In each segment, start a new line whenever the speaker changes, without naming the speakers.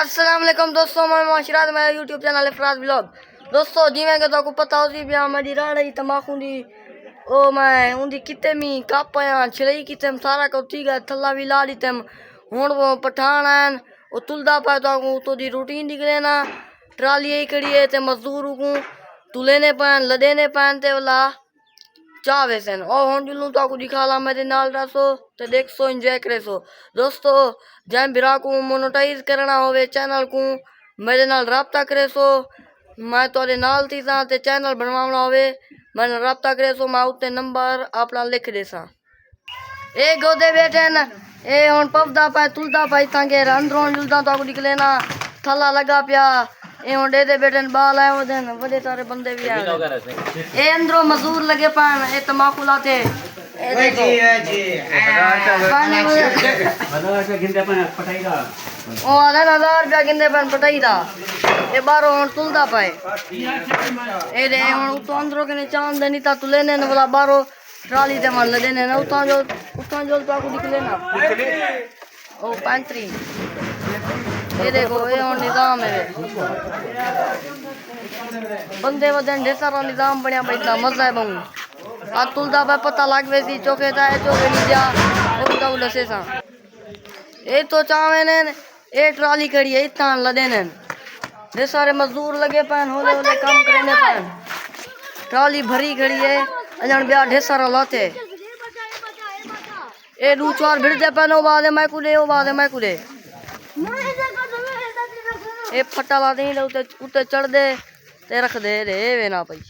अस्सलाम वालेकुम दोस्तों, मैं माशरात मेरा यूट्यूब चैनल है फराज ब्लॉग। दोस्तों जिमें कि तो पता हो सी भी मेरी राड़ी तंबाकू दी ओ मैं उंदी किते मी कापाया छिड़ई कितम सारा को ठीक है थल्ला भी ला दितम हुन वो पठान आन ओ तुलदा पा तो दी रूटीन निकले ना ट्राली ही खड़ी है ते मजदूर को तुलेने पान लदेने पान ते वाला चावे सन ओ हुन जुलू तो को दिखाला मेरे नाल रसो ते देखसो एंजॉय करेसो। दोस्तों जैन बिरा को मोनेटाइज करना होवे चैनल को मेरे नाल राब्ता करेसो। मैं तोरे नाल थी सा ते चैनल बनवाना होवे मैंने राब्ता करेसो मैं उत्ते नंबर अपना लिख देसा। ए गोदे बैठे न ए हुन पवदा पाए तुलदा पाए तांगे अंदरों जुलदा तो को निकले ना थला लगा पिया ए हुन दे बैठे बाल आए ओदन बड़े सारे बंदे भी आए ए अंदरों मजदूर लगे पान ए तंबाकू लाते ए देखो जी ओ 1000 रुपया गिंदे पान पटाई दा ए बारो हुन तुलदा पाए ए दे हुन तो अंदरों के चांद नहीं ता तुले ने वाला बारो ट्राली ते मार लेने ना उतना जो तो को निकले ना ओ पैंतरी ये देखो ये और निजाम है बंदे वदन ढेर सारा निजाम बढ़िया बैठना मजा है बहु आ तुलदा पे पता लग वैसी चौके ता है चौके नहीं जा और का उलसे सा ए तो चावे ने ए ट्राली खड़ी है इतना लदे ने ढेर सारे मजदूर लगे पान होले होले काम करने पान ट्राली भरी खड़ी है अजन ब्याह ढेर सारा लाते ए दू चार भिड़ दे पानो बादे मैं कुले ए फटा ला दे उते चढ़ दे ते रख दे रे वे ना पई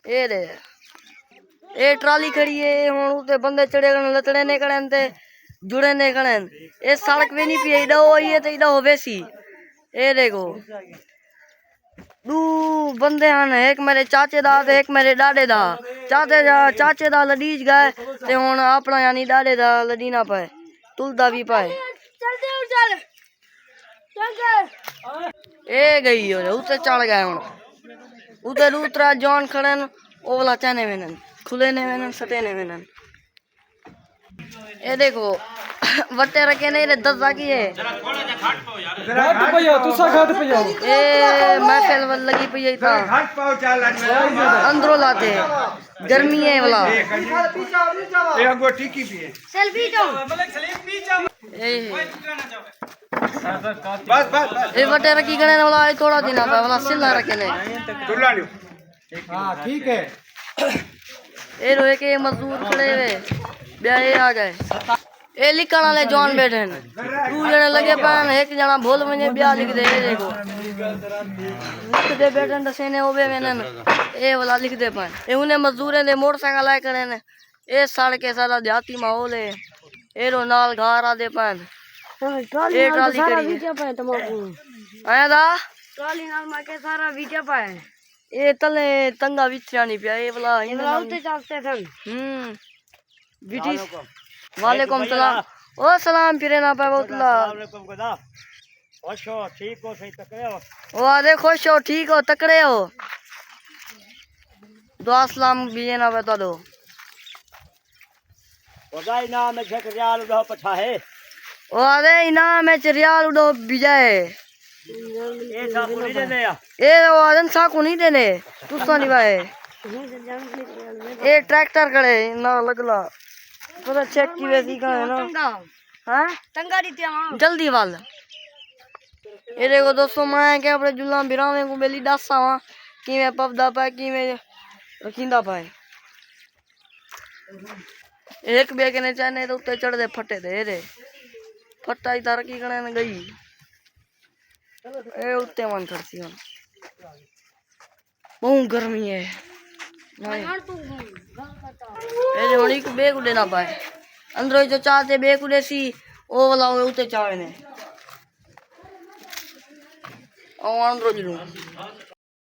ए रे ए ट्राली खड़ी है हुन उते बंदे चढ़े गन लतड़े ने कड़न ते जुड़े ने कड़न ए सड़क वे नहीं पी इडा होई है ते इडा होवेसी ए देखो दू बंदे हन एक मेरे चाचे दा ते एक मेरे डाडे दा चाचे दा लडीज गए ते हुन अपना यानी डाडे दा लडीना पाए तुलदा भी पाए ए गई हो उते चढ़ गए हुन उते दूसरा जॉन खड़न ओ वाला चने वेनन खुले ने वेनन सटे ने वेनन ए देखो वट्टे रखे नहीं रे 10 की है
घाट पयो तुसा घाट पयो
ए महफिल लगी पई है ता
घाट पाओ चाल
अंदरो लाते गर्मी है वाला
ए अंगो टिकी भी है
सेल्फी तो
मलिक सलीम पी जाओ
ए
बस
ए वट्टे रखी गणे वाला थोड़ा दिन आ वाला सिल्ला रखे ने
तुला लियो हां ठीक है
ए रोए के मजदूर खड़े वे ब्याह आ गए ए लिखण वाले जॉन बैठे हैं दू जने लगे पान एक जना भोल में ब्याह लिख दे देखो लिख दे बैठे दसेने होवे वेनन ए वाला लिख दे पान ए उन्हें मजदूर ने मोटरसाइकिल आए खड़े ने ए सड़ के सारा देहाती माहौल है ए रो नाल घार आ दे पान ए ट्राली सारा वीडियो पाए तमाकू आया दा ट्राली नाल मा के सारा वीडियो पाए ए तले तंगा विचरा नहीं पिया ए वाला इनते चलते थे ब्रिटिश वालेकुम सलाम ओ सलाम फिरे ना पाए बहुतला
वालेकुम खुदा खुश हो ठीक हो सही तकड़े हो
ओ आदे खुश हो ठीक हो तकड़े हो दुआ सलाम भी ना बता दो
खुदाई नाम में झक रियाल उड़ो पछा है
ओ आदे इनाम में रियाल उड़ो बिजाए
ए सा पूरी दे या
ए ओ आदन सा को नहीं देने तुसा निभाए ए ट्रैक्टर खड़े ना लगला पूरा चेक की वैसी का है ना हां तंगा दीते हां जल्दी वाल ए देखो दोस्तों मैं क्या अपने जुल्ला बिरावे को बेली दसावा कि मैं पवदा पाए कि मैं रखिंदा पाए एक बे के ने चाने तो उत्ते चढ़ दे फटे दे रे फटा ही तार की गणे न गई ए उत्ते मन करती हूं बहुत गर्मी है ए होनी को बेग उड़े ना पाए अंदर जो चाहते बेग उड़े सी ओ वाला उते चावे ने ओ अंदर जुलू